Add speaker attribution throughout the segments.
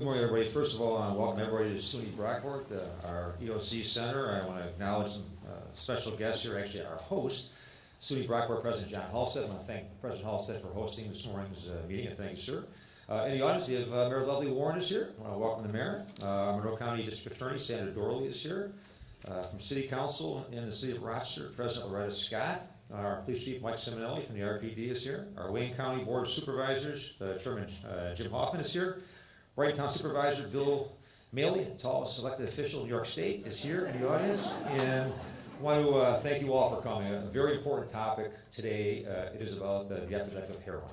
Speaker 1: Good morning, everybody. First of all, I want to welcome everybody to SUNY Brockport, our EOC Center. I want to acknowledge some special guests here, actually our host, SUNY Brockport President John Halstead. I want to thank President Halstead for hosting this morning's meeting, and thank you, sir. In the audience, we have Mayor Lovely Warren is here. I want to welcome the Mayor. Monroe County District Attorney Sandra Dorley is here. From City Council in the City of Rochester, President Loretta Scott. Our Police Chief Mike Simonelli from the RPD is here. Our Wayne County Board of Supervisors, Chairman Jim Hoffman is here. Brighton Town Supervisor Bill Maley, tallest elected official of New York State, is here in the audience. And I want to thank you all for coming. A very important topic today. It is about the epidemic of heroin.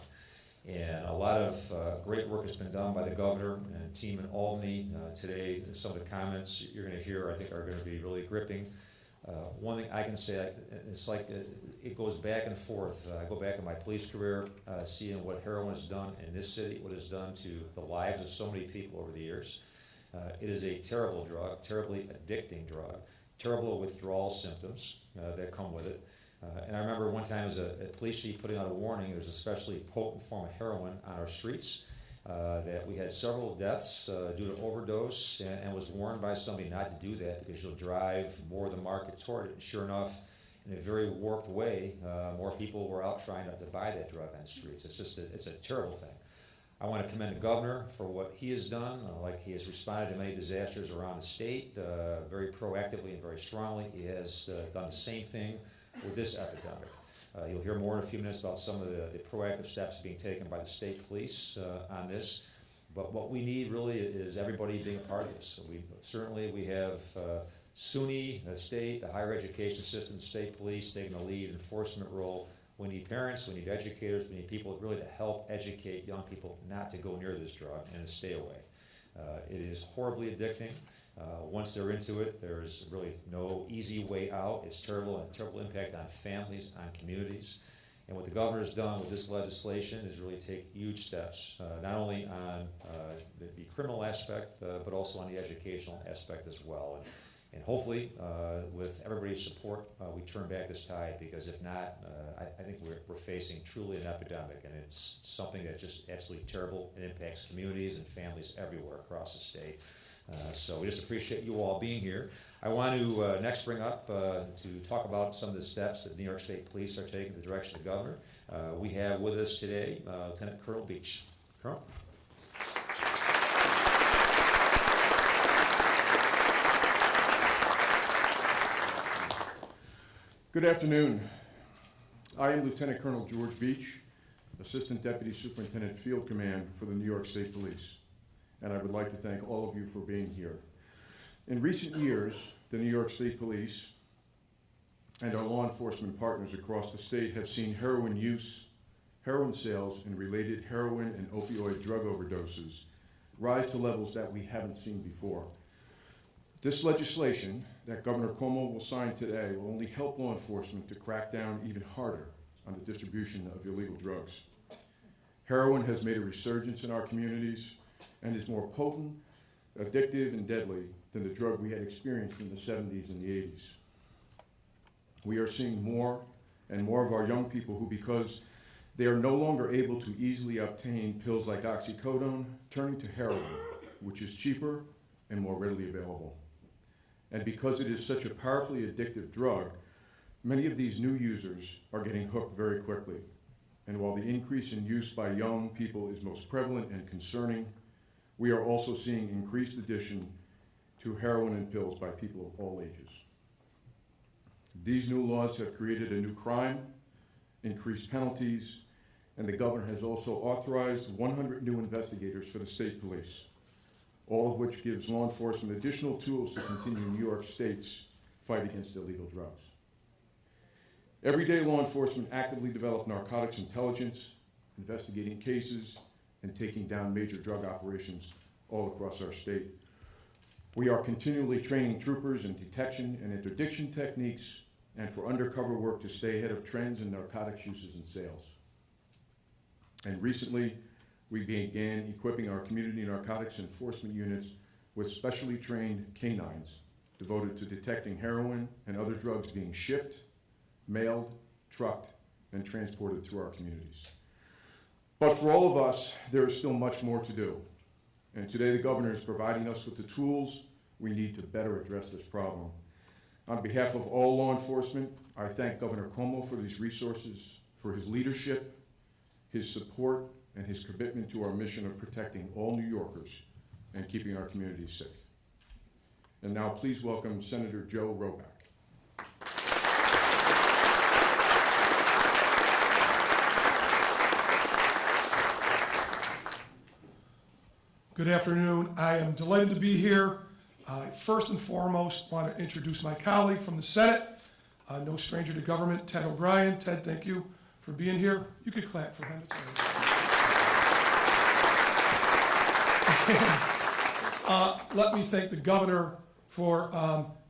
Speaker 1: And a lot of great work has been done by the governor and team in Albany today. Some of the comments you're going to hear, I think, are going to be really gripping. One thing I can say, it's like it goes back and forth. I go back in my police career, seeing what heroin has done in this city, what it's done to the lives of so many people over the years. It is a terrible drug, terribly addicting drug, terrible withdrawal symptoms that come with it. And I remember one time as a police chief putting out a warning, there's a especially potent form of heroin on our streets. That we had several deaths due to overdose, and was warned by somebody not to do that because you'll drive more of the market toward it. And sure enough, in a very warped way, more people were out trying to buy that drug on the streets. It's a terrible thing. I want to commend the governor for what he has done. Like he has responded to many disasters around the state very proactively and very strongly. He has done the same thing with this epidemic. You'll hear more in a few minutes about some of the proactive steps being taken by the state police on this. But what we need really is everybody being a part of this. So we have SUNY, the state, the higher education system, state police taking the lead enforcement role. We need parents, we need educators, we need people really to help educate young people not to go near this drug and to stay away. It is horribly addicting. Once they're into it, there's really no easy way out. It's terrible and terrible impact on families, on communities. And what the governor has done with this legislation is really take huge steps, not only on the criminal aspect, but also on the educational aspect as well. And hopefully, with everybody's support, we turn back this tide, because if not, I think we're facing truly an epidemic, and it's something that's just absolutely terrible. It impacts communities and families everywhere across the state. So we just appreciate you all being here. I want to next bring up to talk about some of the steps that New York State Police are taking in the direction of the governor. We have with us today Lieutenant Colonel Beach. Colonel?
Speaker 2: Good afternoon. I am Lieutenant Colonel George Beach, Assistant Deputy Superintendent Field Command for the New York State Police, and I would like to thank all of you for being here. In recent years, the New York State Police and our law enforcement partners across the state have seen heroin use, heroin sales, and related heroin and opioid drug overdoses rise to levels that we haven't seen before. This legislation that Governor Cuomo will sign today will only help law enforcement to crack down even harder on the distribution of illegal drugs. Heroin has made a resurgence in our communities and is more potent, addictive, and deadly than the drug we had experienced in the 70s and the 80s. We are seeing more and more of our young people who, because they are no longer able to easily obtain pills like oxycodone, turning to heroin, which is cheaper and more readily available. And because it is such a powerfully addictive drug, many of these new users are getting hooked very quickly. And while the increase in use by young people is most prevalent and concerning, we are also seeing increased addiction to heroin and pills by people of all ages. These new laws have created a new crime, increased penalties, and the governor has also authorized 100 new investigators for the state police, all of which gives law enforcement additional tools to continue New York State's fight against illegal drugs. Every day, law enforcement actively develop narcotics intelligence, investigating cases, and taking down major drug operations all across our state. We are continually training troopers in detection and interdiction techniques and for undercover work to stay ahead of trends in narcotics uses and sales. And recently, we began equipping our community narcotics enforcement units with specially trained canines devoted to detecting heroin and other drugs being shipped, mailed, trucked, and transported through our communities. But for all of us, there is still much more to do. And today the governor is providing us with the tools we need to better address this problem. On behalf of all law enforcement, I thank Governor Cuomo for these resources, for his leadership, his support, and his commitment to our mission of protecting all New Yorkers and keeping our communities safe. And now please welcome Senator Joe Roback.
Speaker 3: Good afternoon. I am delighted to be here. First and foremost, want to introduce my colleague from the Senate, no stranger to government, Ted O'Brien. Ted, thank you for being here. You could clap for him. It's great. Let me thank the governor for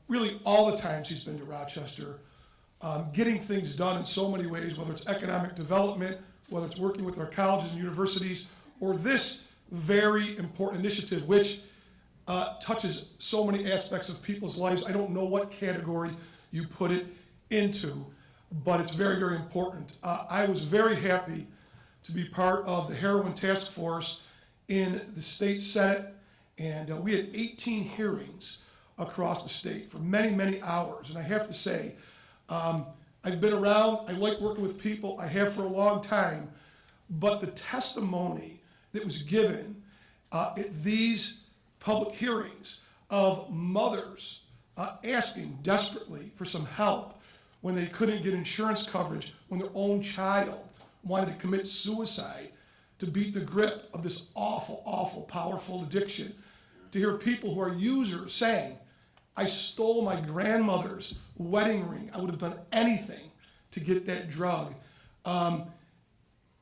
Speaker 3: really all the times he's been to Rochester, getting things done in so many ways, whether it's economic development, whether it's working with our colleges and universities, or this very important initiative, which touches so many aspects of people's lives. I don't know what category you put it into, but it's very, very important. I was very happy to be part of the Heroin Task Force in the state Senate, and we had 18 hearings across the state for many, many hours. And I have to say, I've been around, I like working with people, I have for a long time, but the testimony that was given at these public hearings of mothers asking desperately for some help when they couldn't get insurance coverage, when their own child wanted to commit suicide to beat the grip of this awful, awful, powerful addiction. To hear people who are users saying, I stole my grandmother's wedding ring. I would have done anything to get that drug.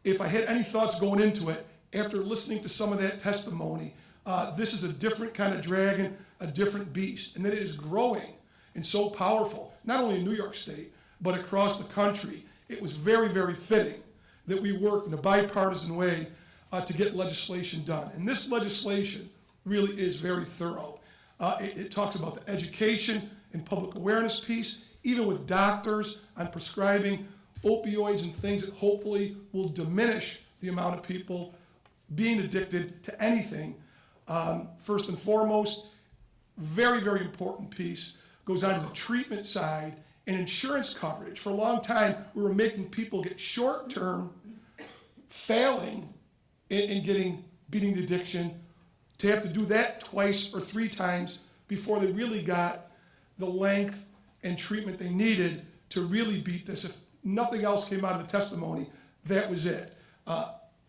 Speaker 3: If I had any thoughts going into it, after listening to some of that testimony, this is a different kind of dragon, a different beast, and that it is growing and so powerful, not only in New York State, but across the country. It was very, very fitting that we worked in a bipartisan way to get legislation done. And this legislation really is very thorough. It talks about the education and public awareness piece, even with doctors on prescribing opioids and things that hopefully will diminish the amount of people being addicted to anything. First and foremost, very, very important piece goes on to the treatment side and insurance coverage. For a long time, we were making people get short-term failing in beating the addiction, to have to do that twice or three times before they really got the length and treatment they needed to really beat this. If nothing else came out of the testimony, that was it.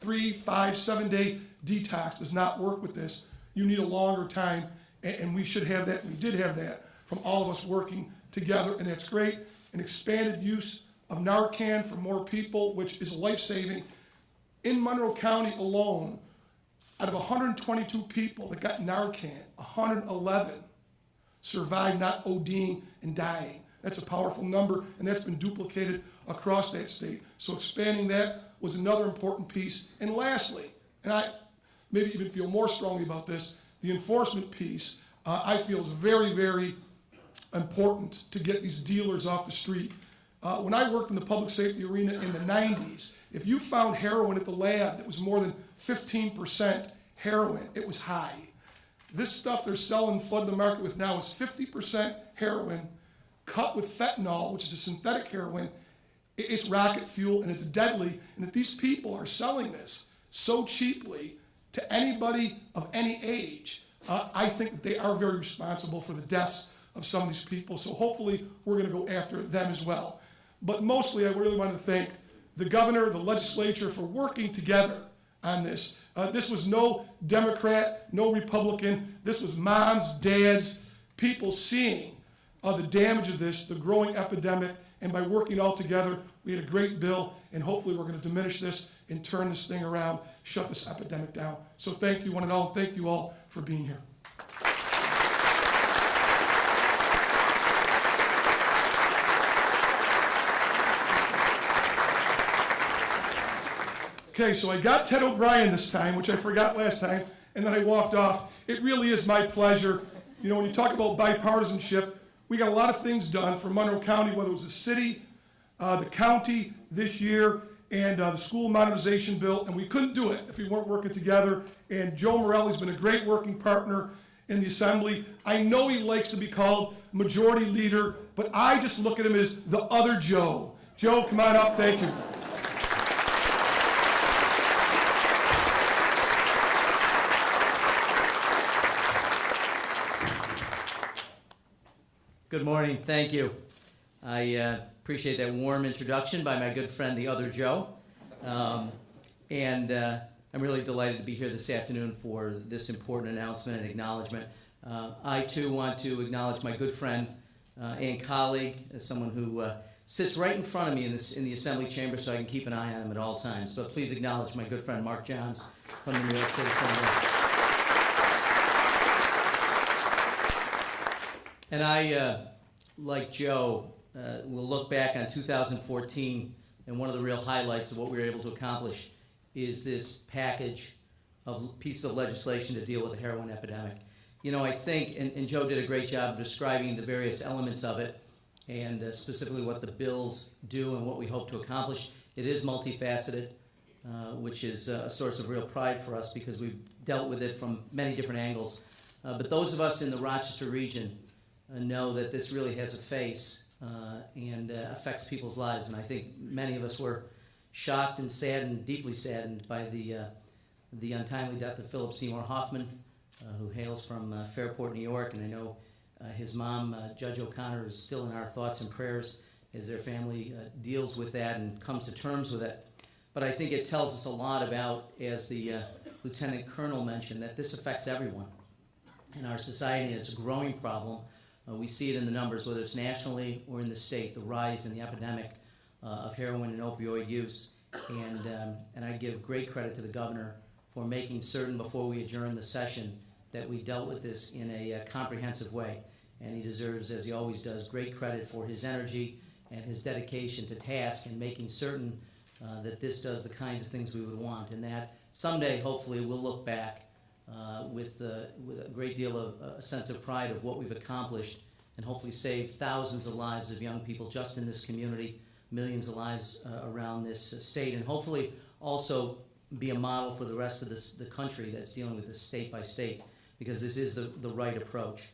Speaker 3: 3, 5, 7-day detox does not work with this. You need a longer time, and we should have that. We did have that from all of us working together, and that's great. An expanded use of Narcan for more people, which is life-saving. In Monroe County alone, out of 122 people that got Narcan, 111 survived not ODing and dying. That's a powerful number, and that's been duplicated across that state. So expanding that was another important piece. And lastly, and I maybe even feel more strongly about this, the enforcement piece, I feel is very, very important to get these dealers off the street. When I worked in the public safety arena in the 90s, if you found heroin at the lab that was more than 15% heroin, it was high. This stuff they're selling, flooding the market with now is 50% heroin, cut with fentanyl, which is a synthetic heroin. It's rocket fuel and it's deadly. And if these people are selling this so cheaply to anybody of any age, I think that they are very responsible for the deaths of some of these people. So hopefully we're going to go after them as well. But mostly I really want to thank the governor, the legislature for working together on this. This was no Democrat, no Republican. This was moms, dads, people seeing the damage of this, the growing epidemic, and by working all together, we had a great bill, and hopefully we're going to diminish this and turn this thing around, shut this epidemic down. So thank you one and all, and thank you all for being here. Okay, so I got Ted O'Brien this time, which I forgot last time, and then I walked off. It really is my pleasure. You know, when you talk about bipartisanship, we got a lot of things done for Monroe County, whether it was the city, the county this year, and the school modernization bill, and we couldn't do it if we weren't working together. And Joe Morelli's been a great working partner in the Assembly. I know he likes to be called Majority Leader, but I just look at him as the other Joe. Joe, come on up. Thank you.
Speaker 4: Good morning. Thank you. I appreciate that warm introduction by my good friend, the other Joe. And I'm really delighted to be here this afternoon for this important announcement and acknowledgement. I, too, want to acknowledge my good friend and colleague, as someone who sits right in front of me in the Assembly chamber so I can keep an eye on him at all times. But please acknowledge my good friend, Mark Johns, from the New York State Assembly. And I, like Joe, will look back on 2014, and one of the real highlights of what we were able to accomplish is this package of pieces of legislation to deal with the heroin epidemic. You know, I think, and Joe did a great job of describing the various elements of it, and specifically what the bills do and what we hope to accomplish. It is multifaceted, which is a source of real pride for us because we've dealt with it from many different angles. But those of us in the Rochester region know that this really has a face and affects people's lives. And I think many of us were shocked and saddened, deeply saddened by the untimely death of Philip Seymour Hoffman, who hails from Fairport, New York. And I know his mom, Judge O'Connor, is still in our thoughts and prayers as their family deals with that and comes to terms with it. But I think it tells us a lot about, as the Lieutenant Colonel mentioned, that this affects everyone in our society, and it's a growing problem. We see it in the numbers, whether it's nationally or in the state, the rise in the epidemic of heroin and opioid use. And I give great credit to the governor for making certain before we adjourn the session that we dealt with this in a comprehensive way. And he deserves, as he always does, great credit for his energy and his dedication to task and making certain that this does the kinds of things we would want. And that someday, hopefully, we'll look back with a great deal of a sense of pride of what we've accomplished and hopefully save thousands of lives of young people just in this community, millions of lives around this state, and hopefully also be a model for the rest of the country that's dealing with this state by state, because this is the right approach.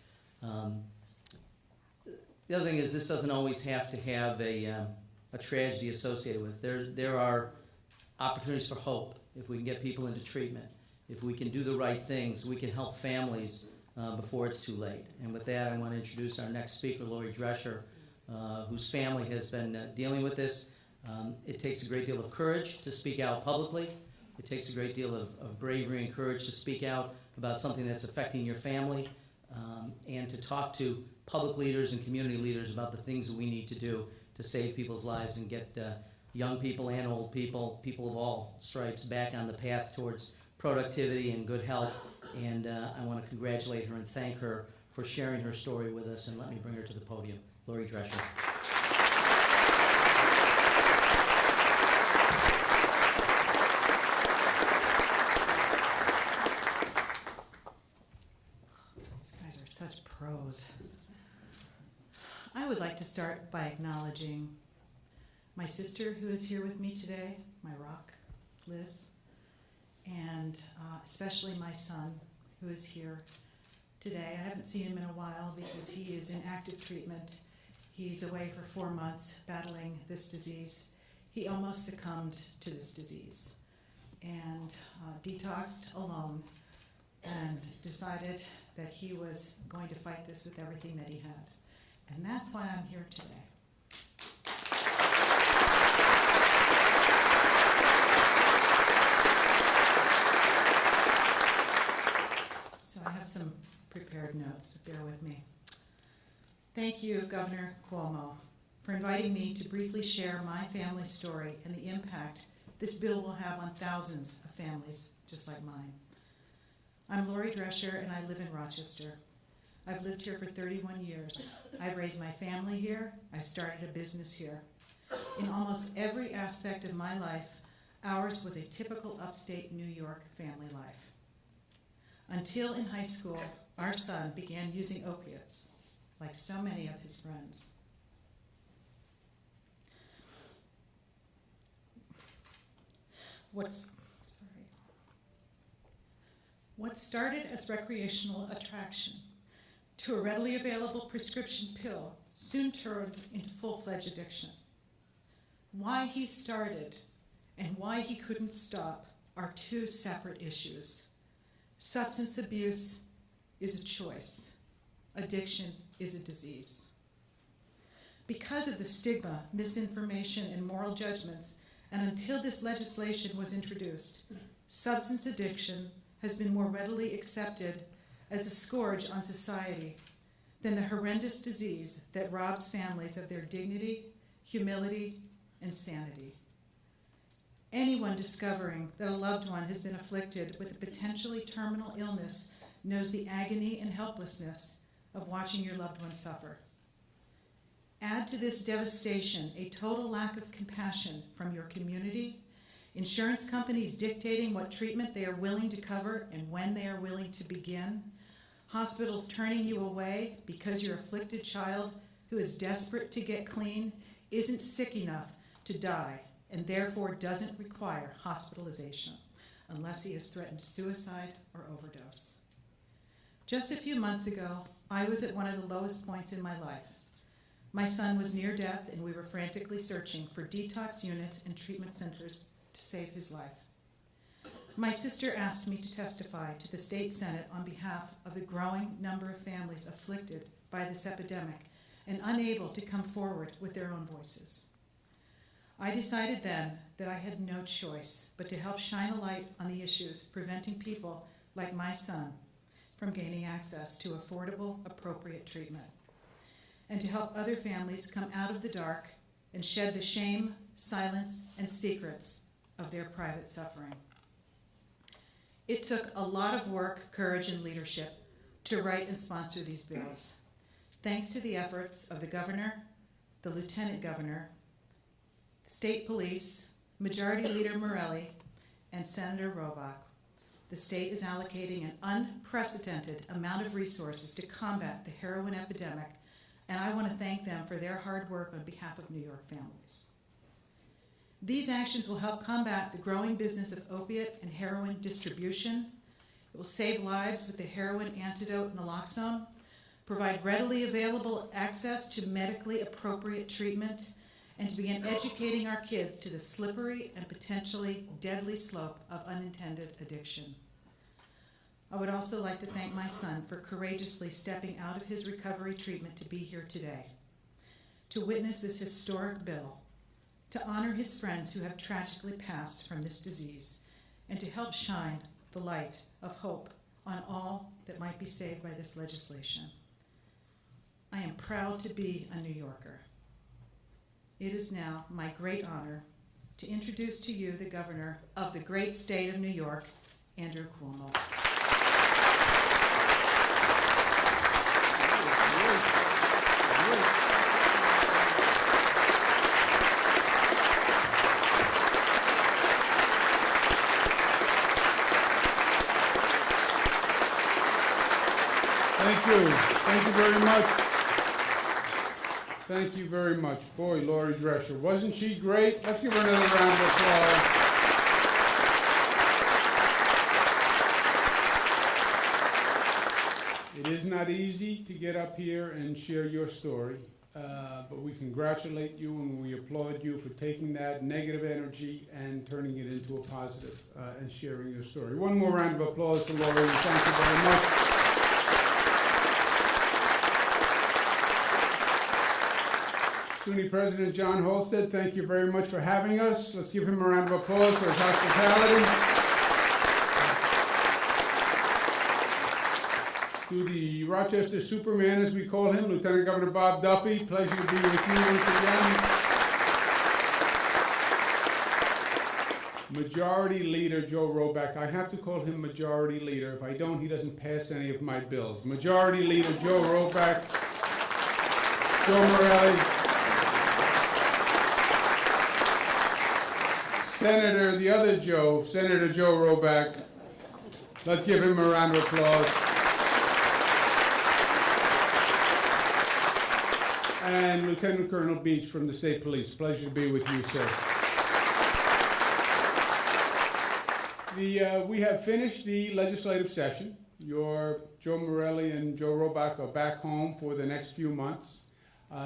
Speaker 4: The other thing is this doesn't always have to have a tragedy associated with it. There are opportunities for hope if we can get people into treatment. If we can do the right things, we can help families before it's too late. And with that, I want to introduce our next speaker, Lori Drescher, whose family has been dealing with this. It takes a great deal of courage to speak out publicly. It takes a great deal of bravery and courage to speak out about something that's affecting your family, and to talk to public leaders and community leaders about the things that we need to do to save people's lives and get young people and old people, people of all stripes, back on the path towards productivity and good health. And I want to congratulate her and thank her for sharing her story with us, and let me bring her to the podium. Lori Drescher.
Speaker 5: These guys are such pros. I would like to start by acknowledging my sister who is here with me today, my rock, Liz, and especially my son who is here today. I haven't seen him in a while because he is in active treatment. He's away for 4 months battling this disease. He almost succumbed to this disease and detoxed alone and decided that he was going to fight this with everything that he had. And that's why I'm here today. So I have some prepared notes, bear with me. Thank you, Governor Cuomo, for inviting me to briefly share my family's story and the impact this bill will have on thousands of families just like mine. I'm Lori Drescher, and I live in Rochester. I've lived here for 31 years. I've raised my family here. I've started a business here. In almost every aspect of my life, ours was a typical upstate New York family life. Until in high school, our son began using opiates, like so many of his friends. What started as recreational attraction to a readily available prescription pill soon turned into full-fledged addiction. Why he started and why he couldn't stop are two separate issues. Substance abuse is a choice. Addiction is a disease. Because of the stigma, misinformation, and moral judgments, and until this legislation was introduced, substance addiction has been more readily accepted as a scourge on society than the horrendous disease that robs families of their dignity, humility, and sanity. Anyone discovering that a loved one has been afflicted with a potentially terminal illness knows the agony and helplessness of watching your loved one suffer. Add to this devastation a total lack of compassion from your community, insurance companies dictating what treatment they are willing to cover and when they are willing to begin, hospitals turning you away because your afflicted child who is desperate to get clean isn't sick enough to die and therefore doesn't require hospitalization unless he has threatened suicide or overdose. Just a few months ago, I was at one of the lowest points in my life. My son was near death, and we were frantically searching for detox units and treatment centers to save his life. My sister asked me to testify to the state Senate on behalf of the growing number of families afflicted by this epidemic and unable to come forward with their own voices. I decided then that I had no choice but to help shine a light on the issues preventing people like my son from gaining access to affordable, appropriate treatment, and to help other families come out of the dark and shed the shame, silence, and secrets of their private suffering. It took a lot of work, courage, and leadership to write and sponsor these bills. Thanks to the efforts of the governor, the lieutenant governor, state police, Majority Leader Morelli, and Senator Robach, the state is allocating an unprecedented amount of resources to combat the heroin epidemic, and I want to thank them for their hard work on behalf of New York families. These actions will help combat the growing business of opiate and heroin distribution. It will save lives with the heroin antidote naloxone, provide readily available access to medically appropriate treatment, and to begin educating our kids to the slippery and potentially deadly slope of unintended addiction. I would also like to thank my son for courageously stepping out of his recovery treatment to be here today, to witness this historic bill, to honor his friends who have tragically passed from this disease, and to help shine the light of hope on all that might be saved by this legislation. I am proud to be a New Yorker. It is now my great honor to introduce to you the governor of the great state of New York, Andrew Cuomo.
Speaker 6: Thank you. Thank you very much. Thank you very much. Boy, Lori Drescher, wasn't she great? Let's give her another round of applause. It is not easy to get up here and share your story, but we congratulate you and we applaud you for taking that negative energy and turning it into a positive and sharing your story. One more round of applause for Lori, and thank you very much. SUNY President John Halstead, thank you very much for having us. Let's give him a round of applause for his hospitality. To the Rochester Superman, as we call him, Lieutenant Governor Bob Duffy, pleasure to be with you once again. Majority Leader Joe Roback, I have to call him Majority Leader. If I don't, he doesn't pass any of my bills. Majority Leader Joe Roback, Joe Morelli, Senator, the other Joe, Senator Joe Roback. Let's give him a round of applause. And Lieutenant Colonel Beach from the State Police. Pleasure to be with you, sir. We have finished the legislative session. Your Joe Morelli and Joe Roback are back home for the next few months.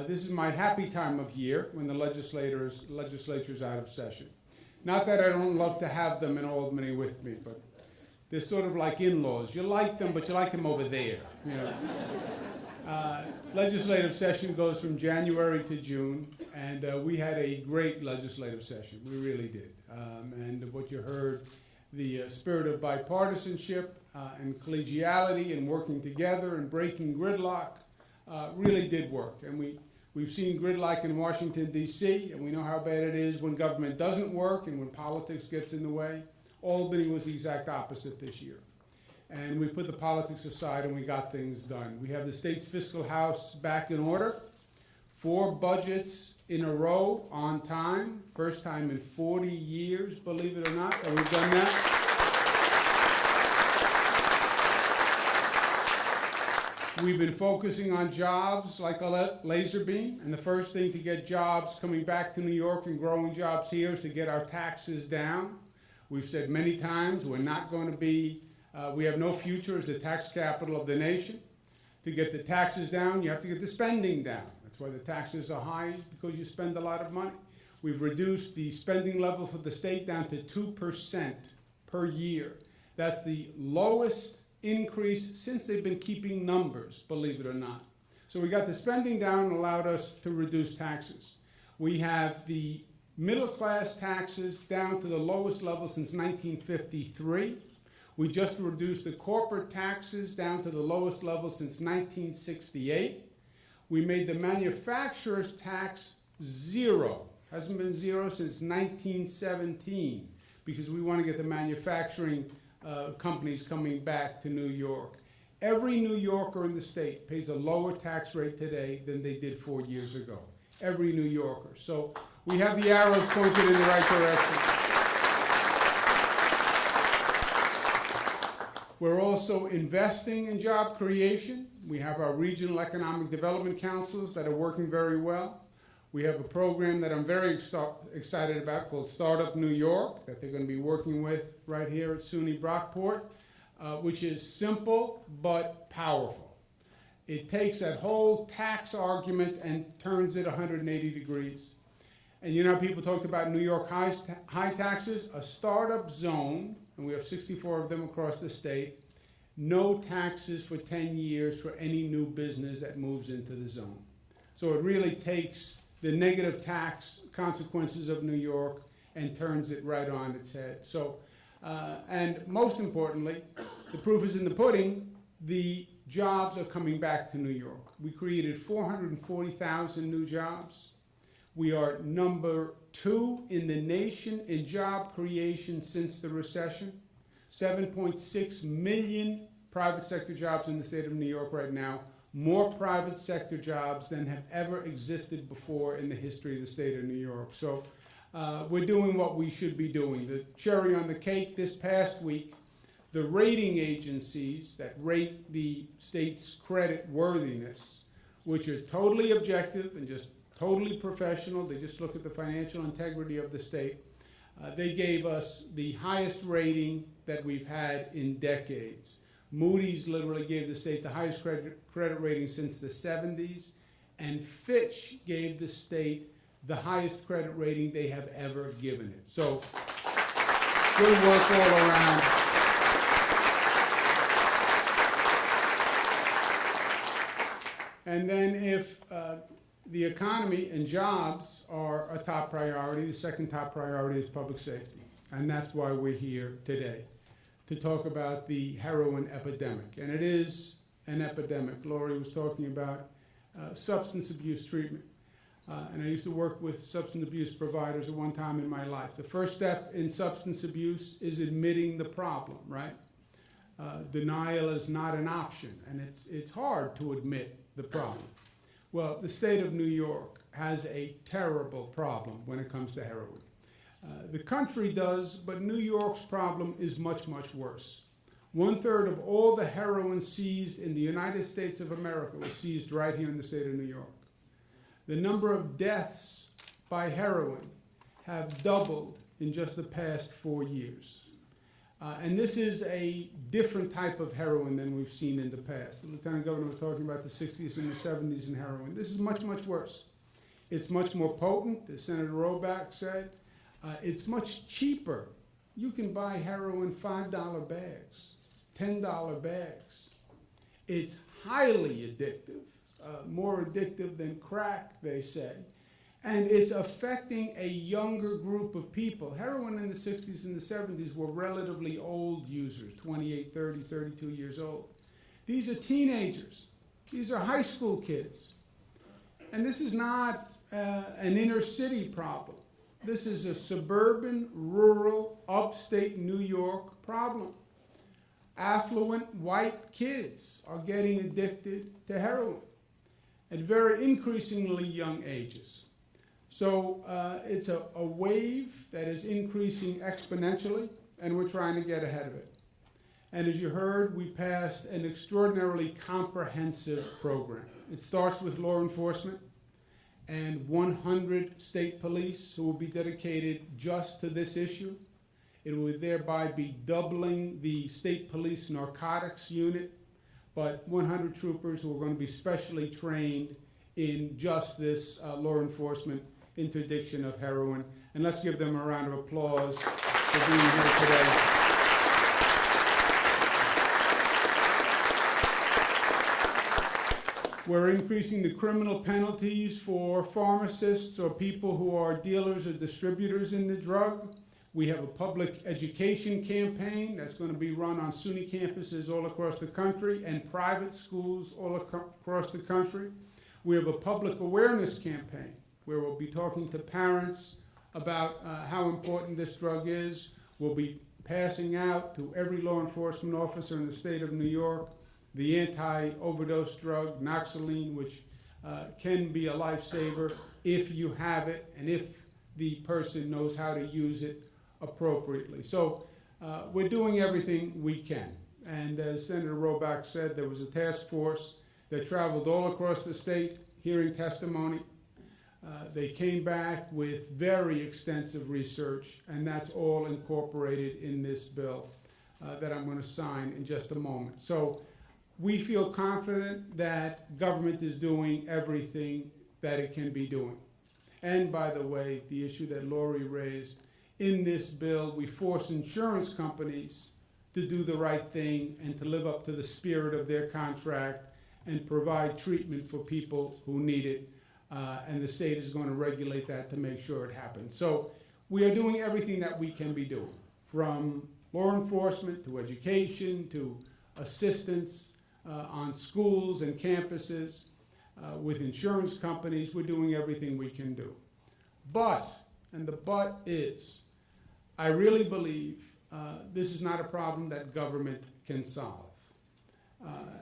Speaker 6: This is my happy time of year when the legislature's out of session. Not that I don't love to have them in Albany with me, but they're sort of like in-laws. You like them, but you like them over there. You know? Legislative session goes from January to June, and we had a great legislative session. We really did. And what you heard, the spirit of bipartisanship and collegiality and working together and breaking gridlock really did work. And we've seen gridlock in Washington, D.C., and we know how bad it is when government doesn't work and when politics gets in the way. Albany was the exact opposite this year. And we put the politics aside and we got things done. We have the state's fiscal house back in order. 4 budgets in a row on time. First time in 40 years, believe it or not, that we've done that. We've been focusing on jobs like a laser beam. And the first thing to get jobs coming back to New York and growing jobs here is to get our taxes down. We've said many times we're not going to be, we have no future as the tax capital of the nation. To get the taxes down, you have to get the spending down. That's why the taxes are high, because you spend a lot of money. We've reduced the spending level for the state down to 2% per year. That's the lowest increase since they've been keeping numbers, believe it or not. So we got the spending down and allowed us to reduce taxes. We have the middle class taxes down to the lowest level since 1953. We just reduced the corporate taxes down to the lowest level since 1968. We made the manufacturer's tax zero. Hasn't been zero since 1917, because we want to get the manufacturing companies coming back to New York. Every New Yorker in the state pays a lower tax rate today than they did 4 years ago. Every New Yorker. So we have the arrows pointed in the right direction. We're also investing in job creation. We have our regional economic development councils that are working very well. We have a program that I'm very excited about called Startup New York that they're going to be working with right here at SUNY Brockport, which is simple but powerful. It takes that whole tax argument and turns it 180 degrees. And you know how people talked about New York high taxes? A startup zone, and we have 64 of them across the state, no taxes for 10 years for any new business that moves into the zone. So it really takes the negative tax consequences of New York and turns it right on its head. So, and most importantly, the proof is in the pudding, the jobs are coming back to New York. We created 440,000 new jobs. We are number 2 in the nation in job creation since the recession. 7.6 million private sector jobs in the state of New York right now. More private sector jobs than have ever existed before in the history of the state of New York. So we're doing what we should be doing. The cherry on the cake this past week, the rating agencies that rate the state's credit worthiness, which are totally objective and just totally professional, they just look at the financial integrity of the state, they gave us the highest rating that we've had in decades. Moody's literally gave the state the highest credit rating since the 70s, and Fitch gave the state the highest credit rating they have ever given it. So good work all around. And then if the economy and jobs are a top priority, the second top priority is public safety. And that's why we're here today, to talk about the heroin epidemic. And it is an epidemic. Lori was talking about substance abuse treatment. And I used to work with substance abuse providers at one time in my life. The first step in substance abuse is admitting the problem, right? Denial is not an option, and it's hard to admit the problem. Well, the state of New York has a terrible problem when it comes to heroin. The country does, but New York's problem is much, much worse. 1/3 of all the heroin seized in the United States of America was seized right here in the state of New York. The number of deaths by heroin have doubled in just the past 4 years. And this is a different type of heroin than we've seen in the past. The Lieutenant Governor was talking about the 60s and the 70s in heroin. This is much, much worse. It's much more potent, as Senator Roback said. It's much cheaper. You can buy heroin $5 bags, $10 bags. It's highly addictive, more addictive than crack, they say. And it's affecting a younger group of people. Heroin in the 60s and the 70s were relatively old users, 28, 30, 32 years old. These are teenagers. These are high school kids. And this is not an inner city problem. This is a suburban, rural, upstate New York problem. Affluent white kids are getting addicted to heroin at very increasingly young ages. So it's a wave that is increasing exponentially, and we're trying to get ahead of it. And as you heard, we passed an extraordinarily comprehensive program. It starts with law enforcement and 100 state police who will be dedicated just to this issue. It will thereby be doubling the state police narcotics unit, but 100 troopers who are going to be specially trained in just this law enforcement interdiction of heroin. And let's give them a round of applause for being here today. We're increasing the criminal penalties for pharmacists or people who are dealers or distributors in the drug. We have a public education campaign that's going to be run on SUNY campuses all across the country and private schools all across the country. We have a public awareness campaign where we'll be talking to parents about how important this drug is. We'll be passing out to every law enforcement officer in the state of New York the anti-overdose drug, Noxaline, which can be a lifesaver if you have it and if the person knows how to use it appropriately. So we're doing everything we can. And as Senator Roback said, there was a task force that traveled all across the state hearing testimony. They came back with very extensive research, and that's all incorporated in this bill that I'm going to sign in just a moment. So we feel confident that government is doing everything that it can be doing. And by the way, the issue that Lori raised, in this bill, we force insurance companies to do the right thing and to live up to the spirit of their contract and provide treatment for people who need it. And the state is going to regulate that to make sure it happens. So we are doing everything that we can be doing, from law enforcement to education to assistance on schools and campuses, with insurance companies. We're doing everything we can do. But, and the but is, I really believe this is not a problem that government can solve.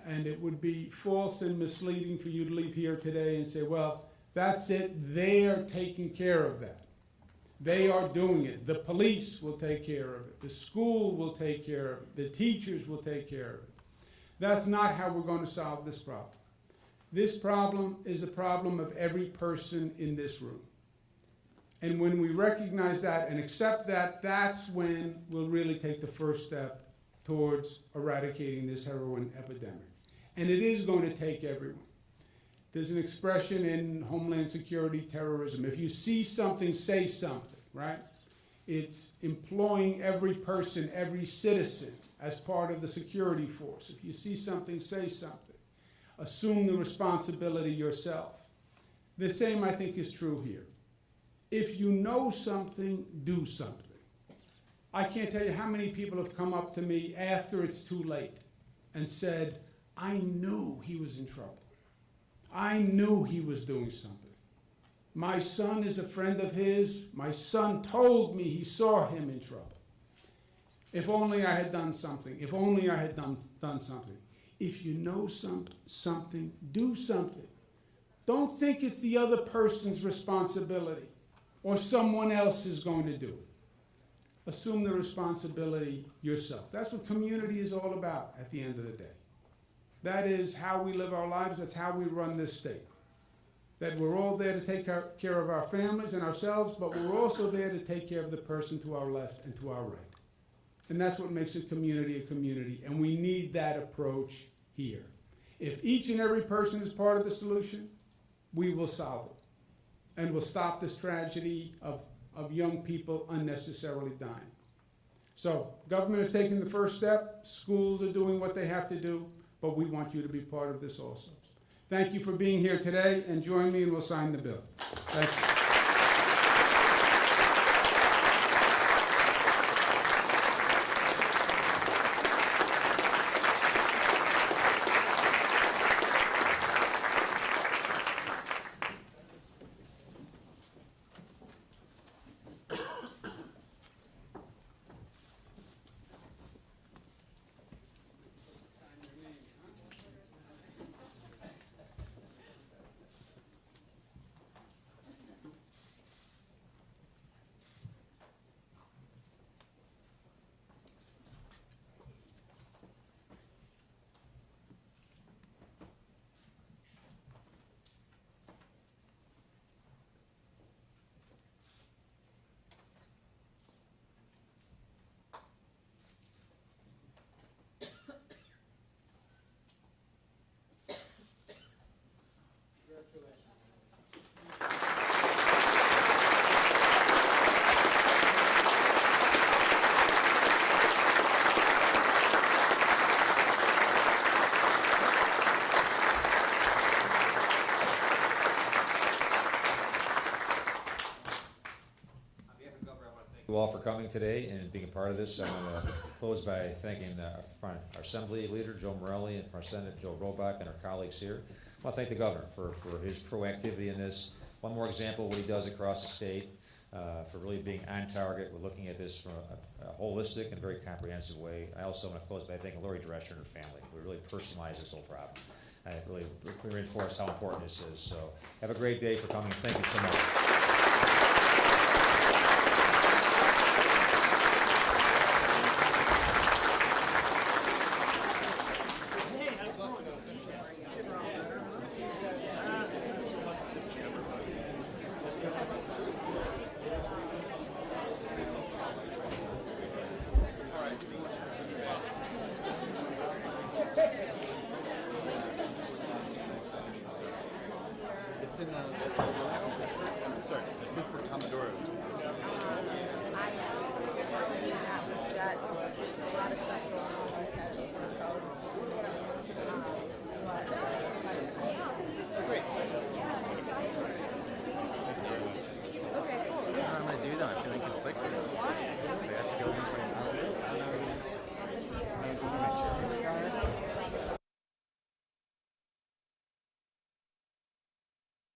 Speaker 6: And it would be false and misleading for you to leave here today and say, well, that's it, they're taking care of that. They are doing it. The police will take care of it. The school will take care of it. The teachers will take care of it. That's not how we're going to solve this problem. This problem is a problem of every person in this room. And when we recognize that and accept that, that's when we'll really take the first step towards eradicating this heroin epidemic. And it is going to take everyone. There's an expression in Homeland Security terrorism: if you see something, say something, right? It's employing every person, every citizen as part of the security force. If you see something, say something. Assume the responsibility yourself. The same, I think, is true here. If you know something, do something. I can't tell you how many people have come up to me after it's too late and said, I knew he was in trouble. I knew he was doing something. My son is a friend of his. My son told me he saw him in trouble. If only I had done something. If only I had done something. If you know something, do something. Don't think it's the other person's responsibility or someone else is going to do it. Assume the responsibility yourself. That's what community is all about at the end of the day. That is how we live our lives. That's how we run this state. That we're all there to take care of our families and ourselves, but we're also there to take care of the person to our left and to our right. And that's what makes a community, and we need that approach here. If each and every person is part of the solution, we will solve it. And we'll stop this tragedy of young people unnecessarily dying. So, government is taking the first step, schools are doing what they have to do, but we want you to be part of this also. Thank you for being here today, and join me and we'll sign the bill. Thank you.
Speaker 1: You all for coming today and being a part of this. I'm going to close by thanking our Assembly Leader, Joe Morelli, and our Senate, Joe Robach, and our colleagues here. I want to thank the Governor for his proactivity in this. One more example of what he does across the state, for really being on target. We're looking at this from a holistic and very comprehensive way. I also want to close by thanking Lori Drescher and her family. We really personalized this whole problem. I really reinforced how important this is. So have a great day for coming. Thank you so much.
Speaker 7: Got a lot of stuff going on.